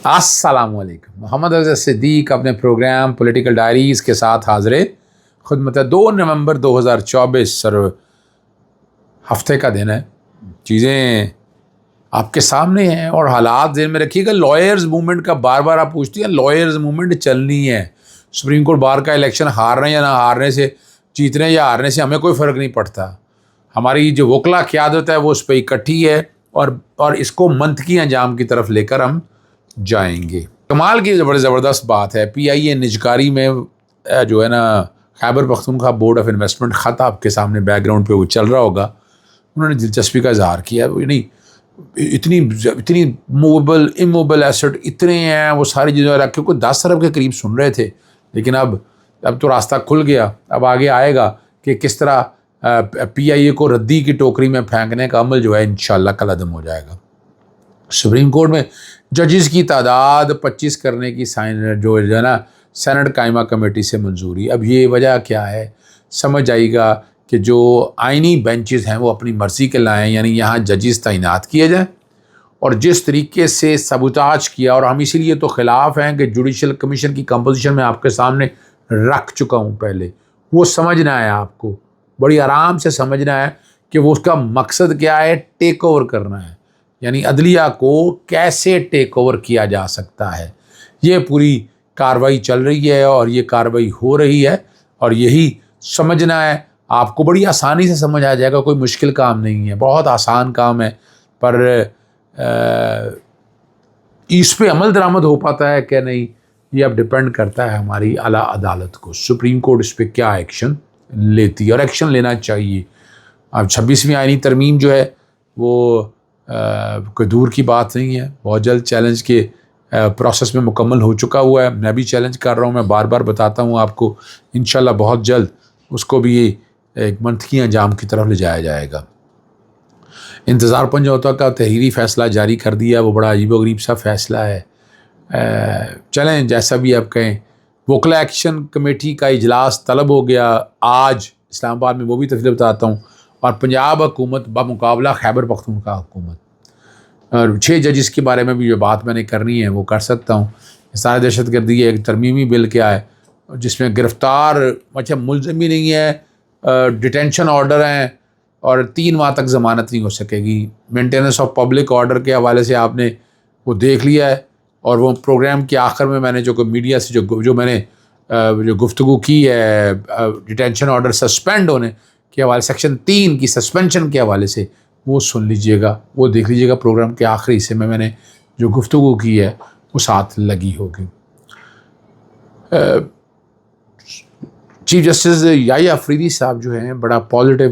السلام علیکم. محمد افضل صدیق اپنے پروگرام پولیٹیکل ڈائریز کے ساتھ حاضر خدمت ہے. 2 نومبر 2024 سر ہفتے کا دن ہے. چیزیں آپ کے سامنے ہیں اور حالات ذہن میں رکھیے گا. لائرز موومنٹ کا بار بار آپ پوچھتی ہیں. لائرز موومنٹ چلنی ہے. سپریم کورٹ بار کا الیکشن ہارنے یا نہ ہارنے سے، جیتنے یا ہارنے سے ہمیں کوئی فرق نہیں پڑتا. ہماری جو وکلا قیادت ہے وہ اس پہ اکٹھی ہے اور اس کو منطقی انجام کی طرف لے کر ہم جائیں گے. کمال کی بڑی زبردست بات ہے. پی آئی اے نجکاری میں جو ہے نا Khyber Pakhtunkhwa board of investment خط آپ کے سامنے بیک گراؤنڈ پہ وہ چل رہا ہوگا. انہوں نے دلچسپی کا اظہار کیا. نہیں اتنی موویبل اموویبل ایسٹ اتنے ہیں، وہ ساری چیزیں رکھ کے کوئی 10 ارب کے قریب سن رہے تھے. لیکن اب تو راستہ کھل گیا. اب آگے آئے گا کہ کس طرح پی آئی اے کو ردی کی ٹوکری میں پھینکنے کا عمل جو ہے انشاءاللہ کل عدم ہو جائے گا. سپریم کورٹ میں ججز کی تعداد 25 کرنے کی جو ہے نا سینٹ قائمہ کمیٹی سے منظوری. اب یہ وجہ کیا ہے؟ سمجھ آئے گا کہ جو آئینی بینچز ہیں وہ اپنی مرضی کے لائیں، یعنی یہاں ججز تعینات کیے جائیں. اور جس طریقے سے سبوتاج کیا، اور ہم اسی لیے تو خلاف ہیں کہ جوڈیشل کمیشن کی کمپوزیشن میں آپ کے سامنے رکھ چکا ہوں پہلے. وہ سمجھنا ہے، آپ کو بڑی آرام سے سمجھنا ہے کہ وہ اس کا مقصد کیا ہے. ٹیک اوور کرنا ہے، یعنی عدلیہ کو کیسے ٹیک اوور کیا جا سکتا ہے. یہ پوری کارروائی چل رہی ہے اور یہ کارروائی ہو رہی ہے، اور یہی سمجھنا ہے. آپ کو بڑی آسانی سے سمجھ آ جائے گا. کوئی مشکل کام نہیں ہے، بہت آسان کام ہے. پر اس پہ عمل درآمد ہو پاتا ہے کہ نہیں، یہ اب ڈپینڈ کرتا ہے ہماری اعلیٰ عدالت کو. سپریم کورٹ اس پہ کیا ایکشن لیتی ہے، اور ایکشن لینا چاہیے. اب 26ویں آئینی ترمیم جو ہے وہ کوئی دور کی بات نہیں ہے. بہت جلد چیلنج کے پروسیس میں مکمل ہو چکا ہوا ہے. میں بھی چیلنج کر رہا ہوں، میں بار بار بتاتا ہوں آپ کو. انشاءاللہ بہت جلد اس کو بھی ایک منطقی انجام کی طرف لے جایا جائے گا. انتظار سمجھوتا کا تحریری فیصلہ جاری کر دیا. وہ بڑا عجیب و غریب سا فیصلہ ہے. چلیں جیسا بھی آپ کہیں. وکلا ایکشن کمیٹی کا اجلاس طلب ہو گیا آج اسلام آباد میں، وہ بھی تفصیل بتاتا ہوں. اور پنجاب حکومت بمقابلہ خیبر پختونخوا حکومت، اور 6 ججز کے بارے میں بھی جو بات میں نے کرنی ہے وہ کر سکتا ہوں. سارے دہشت گردی ایک ترمیمی بل کیا ہے جس میں گرفتار ملزم بھی نہیں ہے، ڈیٹینشن آرڈر ہیں، اور 3 ماہ تک ضمانت نہیں ہو سکے گی. مینٹیننس آف پبلک آرڈر کے حوالے سے آپ نے وہ دیکھ لیا ہے. اور وہ پروگرام کے آخر میں میں نے جو میڈیا سے جو میں نے جو گفتگو کی ہے ڈیٹینشن آرڈر سسپینڈ ہونے کے حوالے، سیکشن 3 کی سسپینشن کے حوالے سے، وہ سن لیجئے گا، وہ دیکھ لیجئے گا. پروگرام کے آخری حصے میں نے جو گفتگو کی ہے وہ ساتھ لگی ہوگی. چیف جسٹس یحییٰ افریدی صاحب جو ہیں بڑا پازیٹیو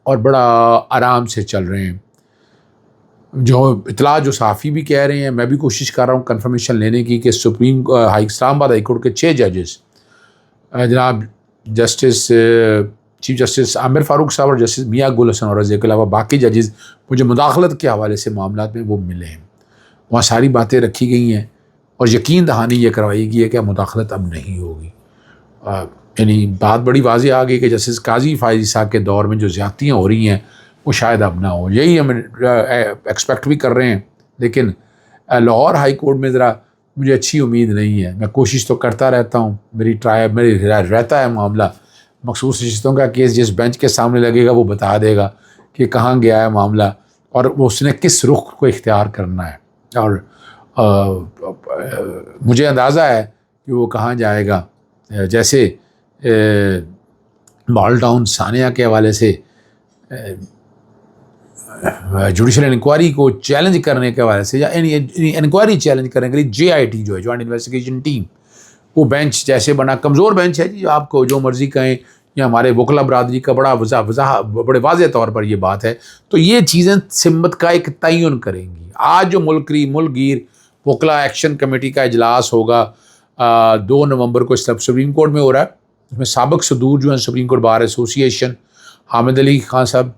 اور بڑا آرام سے چل رہے ہیں. جو اطلاع جو صحافی بھی کہہ رہے ہیں، میں بھی کوشش کر رہا ہوں کنفرمیشن لینے کی کہ اسلام آباد ہائی کورٹ کے 6 ججز جناب جسٹس چیف جسٹس عامر فاروق صاحب اور جسٹس میاں گل حسن اور کے علاوہ باقی ججز مجھے مداخلت کے حوالے سے معاملات میں وہ ملے ہیں. وہاں ساری باتیں رکھی گئی ہیں اور یقین دہانی یہ کروائی گئی ہے کہ مداخلت اب نہیں ہوگی. یعنی بات بڑی واضح آ گئی کہ جسٹس قاضی فائز عیسیٰ کے دور میں جو زیادتیاں ہو رہی ہیں وہ شاید اب نہ ہو. یہی ہم ایکسپیکٹ بھی کر رہے ہیں. لیکن لاہور ہائی کورٹ میں ذرا مجھے اچھی امید نہیں ہے. میں کوشش تو کرتا رہتا ہوں، میری رہتا ہے معاملہ. مخصوص رشتوں کا کیس جس بینچ کے سامنے لگے گا وہ بتا دے گا کہ کہاں گیا ہے معاملہ اور وہ اس نے کس رخ کو اختیار کرنا ہے. اور مجھے اندازہ ہے کہ وہ کہاں جائے گا. جیسے مال ٹاؤن ثانیہ کے حوالے سے جوڈیشل انکوائری کو چیلنج کرنے کے حوالے سے، یا انکوائری چیلنج کرنے کے لیے JIT جو ہے جوائنٹ انویسٹیگیشن ٹیم، وہ بینچ جیسے بنا کمزور بینچ ہے جی. آپ کو جو مرضی کہیں، یا ہمارے وکلا برادری کا بڑے واضح طور پر یہ بات ہے. تو یہ چیزیں سمت کا ایک تعین کریں گی. آج جو ملک گیر وکلا ایکشن کمیٹی کا اجلاس ہوگا 2 نومبر کو سپریم کورٹ میں ہو رہا ہے. اس میں سابق صدور جو ہیں سپریم کورٹ بار ایسوسی ایشن، حامد علی خان صاحب،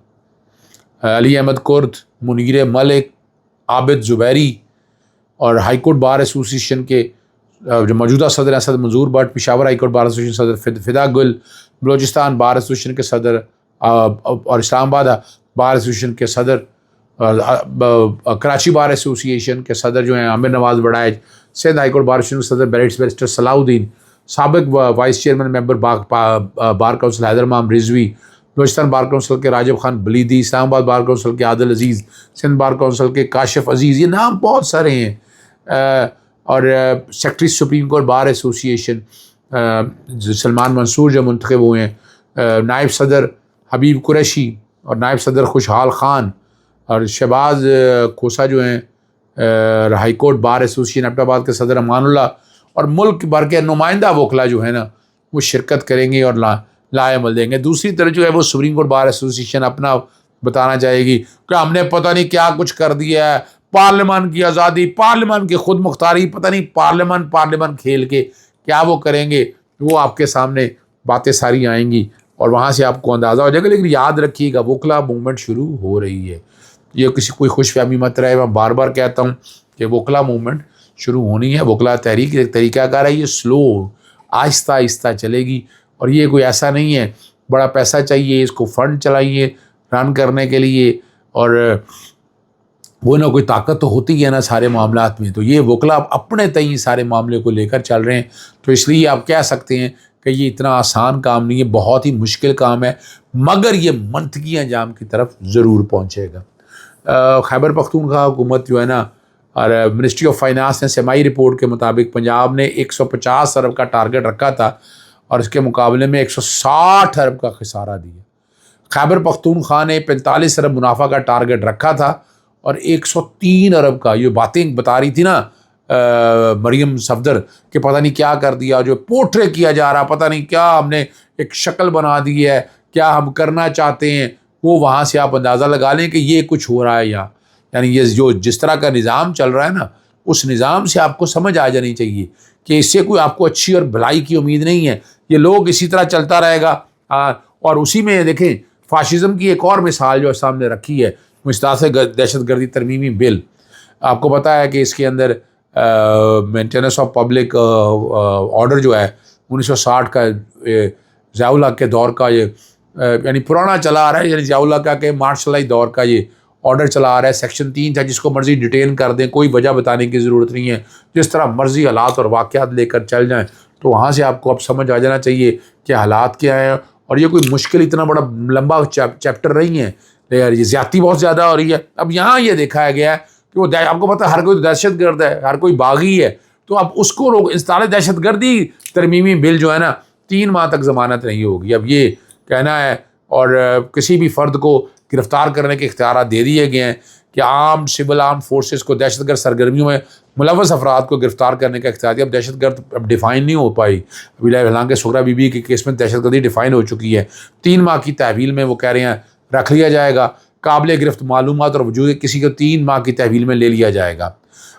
علی احمد کرد، منیر ملک، عابد زبیری، اور ہائی کورٹ بار ایسوسی ایشن کے جو موجودہ صدر ہیں Asad Manzoor Butt, Peshawar high court bar association صدر فدا گل، بلوچستان بار ایسوسی ایشن کے صدر، اور اسلام آباد بار ایسوسی ایشن کے صدر کراچی بار ایسوسی ایشن کے صدر جو ہیں عامر نواز بڑائچ، سندھ ہائی کورٹ بار ایسوسی کے صدر بیرسٹر صلاح الدین، سابق وائس چیئرمین ممبر بار کونسل حیدر امام رضوی، بلوچستان بار کونسل کے راجب خان بلیدی، اسلام آباد بار کونسل کے عادل عزیز، سندھ بار کونسل کے کاشف عزیز، یہ نام بہت سارے ہیں. اور سیکرٹری سپریم کورٹ بار ایسوسی ایشن سلمان منصور جو منتخب ہوئے ہیں، نائب صدر حبیب قریشی اور نائب صدر خوشحال خان اور شہباز کھوسا جو ہیں ہائی کورٹ بار ایسوسی ایشن ایبٹ آباد کے صدر امان اللہ، اور ملک بھر کے نمائندہ وکلا جو ہیں نا وہ شرکت کریں گے اور لائے عمل دیں گے. دوسری طرف جو ہے وہ سپریم کورٹ بار ایسوسی ایشن اپنا بتانا چاہے گی کہ ہم نے پتہ نہیں کیا کچھ کر دیا ہے، پارلیمان کی آزادی، پارلیمان کی خود مختاری، پتہ نہیں پارلیمان کھیل کے کیا وہ کریں گے. وہ آپ کے سامنے باتیں ساری آئیں گی اور وہاں سے آپ کو اندازہ ہو جائے گا. لیکن یاد رکھیے گا وکلا موومنٹ شروع ہو رہی ہے، یہ کسی کوئی خوش فہمی مت رہے. میں بار بار کہتا ہوں کہ وکلا موومنٹ شروع ہونی ہے. وکلا تحریک ایک طریقہ کار ہے، یہ سلو آہستہ آہستہ چلے گی، اور یہ کوئی ایسا نہیں ہے بڑا پیسہ چاہیے اس کو فنڈ چلائیے رن کرنے کے لیے، اور وہ نہ کوئی طاقت تو ہوتی ہے نا سارے معاملات میں. تو یہ وکلا اپنے تئیں سارے معاملے کو لے کر چل رہے ہیں. تو اس لیے آپ کہہ سکتے ہیں کہ یہ اتنا آسان کام نہیں ہے، بہت ہی مشکل کام ہے، مگر یہ منطقی انجام کی طرف ضرور پہنچے گا. خیبر پختونخوا حکومت جو ہے نا، اور منسٹری آف فائنانس نے سیمائی رپورٹ کے مطابق پنجاب نے 150 ارب کا ٹارگٹ رکھا تھا اور اس کے مقابلے میں 160 ارب کا خسارہ دیا. خیبر پختونخوا نے 45 ارب منافع کا ٹارگٹ رکھا تھا اور 103 ارب کا. یہ باتیں بتا رہی تھی نا مریم صفدر کہ پتہ نہیں کیا کر دیا، جو پورٹرے کیا جا رہا، پتہ نہیں کیا ہم نے ایک شکل بنا دی ہے، کیا ہم کرنا چاہتے ہیں. وہ وہاں سے آپ اندازہ لگا لیں کہ یہ کچھ ہو رہا ہے یہاں. یعنی یہ جو جس طرح کا نظام چل رہا ہے نا، اس نظام سے آپ کو سمجھ آ جانی چاہیے کہ اس سے کوئی آپ کو اچھی اور بھلائی کی امید نہیں ہے. یہ لوگ اسی طرح چلتا رہے گا. اور اسی میں دیکھیں فاشزم کی ایک اور مثال جو سامنے رکھی ہے، مستعصی دہشت گردی ترمیمی بل. آپ کو پتہ ہے کہ اس کے اندر مینٹیننس آف پبلک آرڈر جو ہے 1960 کا ضیاء الحق کے دور کا، یہ یعنی پرانا چلا آ رہا ہے. یعنی ضیاء الحق کے مارشل دور کا یہ آرڈر چلا آ رہا ہے. سیکشن 3 تھا، جس کو مرضی ڈیٹین کر دیں، کوئی وجہ بتانے کی ضرورت نہیں ہے، جس طرح مرضی حالات اور واقعات لے کر چل جائیں. تو وہاں سے آپ کو اب سمجھ آ جانا چاہیے کہ حالات کیا ہیں، اور یہ کوئی مشکل اتنا بڑا لمبا چیپٹر نہیں ہے. یہ زیادتی بہت زیادہ ہو رہی ہے. اب یہاں یہ دیکھا گیا ہے کہ وہ آپ کو پتہ ہے ہر کوئی دہشت گرد ہے، ہر کوئی باغی ہے. تو اب اس کو لوگ انسداد دہشت گردی ترمیمی بل جو ہے نا 3 ماہ تک ضمانت نہیں ہوگی. اب یہ کہنا ہے، اور کسی بھی فرد کو گرفتار کرنے کے اختیارات دے دیے گئے ہیں کہ سول آرم فورسز کو دہشت گرد سرگرمیوں میں ملوث افراد کو گرفتار کرنے کا اختیار دیا. اب دہشت گرد اب ڈیفائن نہیں ہو پائی. ابھی حالانکہ سغرا بی بی کے کیس میں دہشت گردی ڈیفائن ہو چکی ہے. 3 ماہ کی تحویل میں وہ کہہ رہے ہیں رکھ لیا جائے گا. قابل گرفت معلومات اور وجود کسی کو 3 ماہ کی تحویل میں لے لیا جائے گا.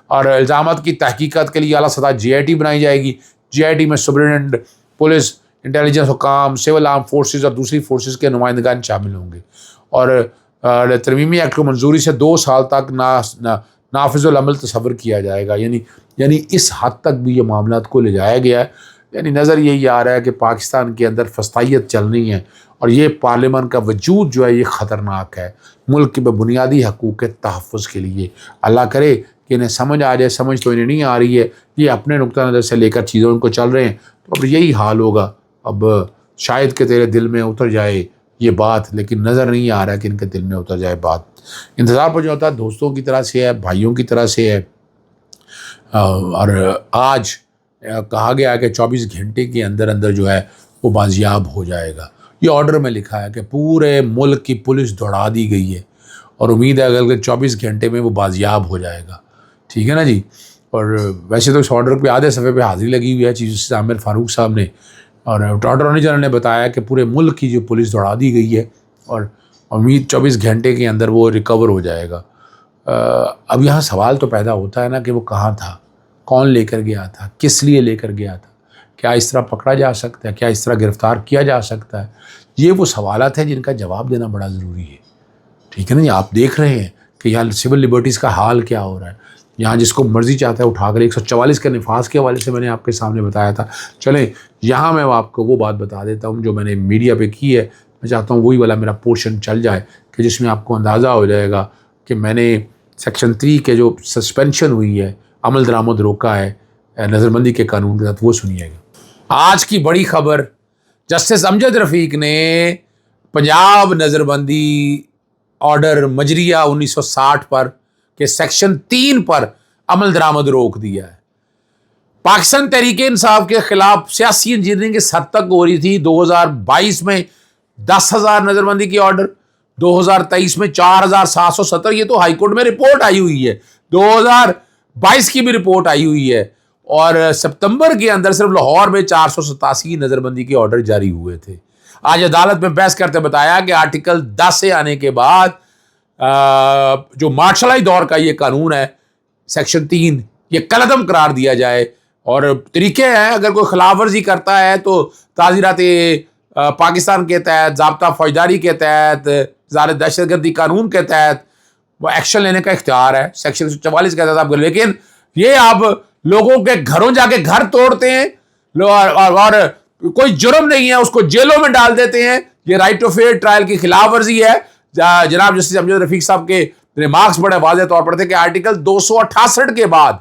اور الزامات کی تحقیقات کے لیے اعلیٰ سطح GIT بنائی جائے گی. GIT میں سپرنٹینڈنٹ پولیس، انٹیلیجنس حکام، سول آرم فورسز اور دوسری فورسز کے نمائندگان شامل ہوں گے. اور ترمیمی ایکٹ کو منظوری سے 2 سال تک نافذ العمل تصور کیا جائے گا. یعنی اس حد تک بھی یہ معاملات کو لے جایا گیا ہے. یعنی نظر یہی آ رہا ہے کہ پاکستان کے اندر فسطائیت چل رہی ہے، اور یہ پارلیمان کا وجود جو ہے یہ خطرناک ہے ملک کے بنیادی حقوق کے تحفظ کے لیے. اللہ کرے کہ انہیں سمجھ آ جائے. سمجھ تو انہیں نہیں آ رہی ہے، یہ اپنے نقطہ نظر سے لے کر چیزوں ان کو چل رہے ہیں. تو اب یہی حال ہوگا. اب شاید کہ تیرے دل میں اتر جائے یہ بات، لیکن نظر نہیں آ رہا ہے کہ ان کے دل میں اتر جائے بات. انتظار پر جو ہوتا ہے دوستوں کی طرح سے ہے، بھائیوں کی طرح سے ہے. اور آج کہا گیا ہے کہ 24 گھنٹے کے اندر جو ہے وہ بازیاب ہو جائے گا. یہ آرڈر میں لکھا ہے کہ پورے ملک کی پولیس دوڑا دی گئی ہے، اور امید ہے اگر 24 گھنٹے میں وہ بازیاب ہو جائے گا. ٹھیک ہے نا جی. اور ویسے تو اس آرڈر پہ آدھے صفحے پہ حاضری لگی ہوئی ہے چیف جسٹس عامر فاروق صاحب نے، اور اٹارنی جنرل نے بتایا کہ پورے ملک کی جو پولیس دوڑا دی گئی ہے، اور امید 24 گھنٹے کے اندر وہ ریکور ہو جائے گا. اب یہاں سوال تو پیدا ہوتا ہے نا کہ وہ کہاں تھا، کون لے کر گیا تھا، کس لیے لے کر گیا تھا، کیا اس طرح پکڑا جا سکتا ہے، کیا اس طرح گرفتار کیا جا سکتا ہے. یہ وہ سوالات ہیں جن کا جواب دینا بڑا ضروری ہے. ٹھیک ہے نا جی. آپ دیکھ رہے ہیں کہ یہاں سول لبرٹیز کا حال کیا ہو رہا ہے. یہاں جس کو مرضی چاہتا ہے اٹھا کر 144 کے نفاذ کے حوالے سے میں نے آپ کے سامنے بتایا تھا. چلیں یہاں میں آپ کو وہ بات بتا دیتا ہوں جو میں نے میڈیا پہ کی ہے. میں چاہتا ہوں وہی والا میرا پورشن چل جائے کہ جس میں آپ کو اندازہ ہو جائے گا کہ میں نے سیکشن 3 کے جو سسپینشن ہوئی ہے، عمل درآمد روکا ہے نظربندی کے قانون کے ساتھ، وہ سنیے گا۔ آج کی بڑی خبر، جسٹس امجد رفیق نے پنجاب نظربندی آرڈر مجریہ 1960 پر کہ سیکشن 3 پر عمل درآمد روک دیا ہے۔ پاکستان تحریک انصاف کے خلاف سیاسی انجینئرنگ اس حد تک ہو رہی تھی، 2022 میں 10,000 نظربندی کی آرڈر، 2023 میں 4,770، یہ تو ہائی کورٹ میں رپورٹ آئی ہوئی ہے، 2022 کی بھی رپورٹ آئی ہوئی ہے، اور سپتمبر کے اندر صرف لاہور میں 487 نظربندی کے آرڈر جاری ہوئے تھے۔ آج عدالت میں بحث کرتے بتایا کہ آرٹیکل 10 سے آنے کے بعد جو مارشلائی دور کا یہ قانون ہے سیکشن 3، یہ کالعدم قرار دیا جائے، اور طریقے ہیں، اگر کوئی خلاف ورزی کرتا ہے تو تعزیرات پاکستان کے تحت، ضابطہ فوجداری کے تحت، وزارت دہشت گردی قانون کے تحت وہ ایکشن لینے کا اختیار ہے، سیکشن 44 کے تحت آپ کر، لیکن یہ آپ لوگوں کے گھروں جا کے گھر توڑتے ہیں اور کوئی جرم نہیں ہے اس کو جیلوں میں ڈال دیتے ہیں، یہ رائٹ ٹو فیئر ٹرائل کی خلاف ورزی ہے۔ جناب جسٹس امجد رفیق صاحب کے ریمارکس بڑے واضح طور پر تھے کہ آرٹیکل 268 کے بعد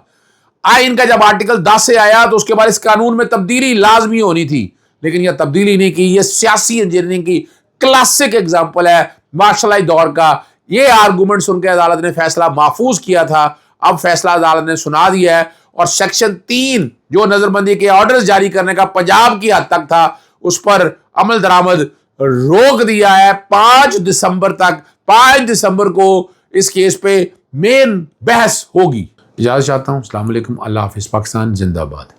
آئین کا جب آرٹیکل 10 سے آیا تو اس کے بعد اس قانون میں تبدیلی لازمی ہونی تھی، لیکن یہ تبدیلی نہیں کی۔ یہ سیاسی انجینئرنگ کی کلاسک ایگزامپل ہے مارشلائی دور کا۔ یہ آرگومنٹ سن کے عدالت نے فیصلہ محفوظ کیا تھا، اب فیصلہ عدالت نے سنا دیا ہے، اور سیکشن 3 جو نظربندی کے آرڈرز جاری کرنے کا پنجاب کی حد تک تھا، اس پر عمل درآمد روک دیا ہے 5 دسمبر تک۔ 5 دسمبر کو اس کیس پہ مین بحث ہوگی۔ اجازت چاہتا ہوں، السلام علیکم، اللہ حافظ، پاکستان زندہ باد۔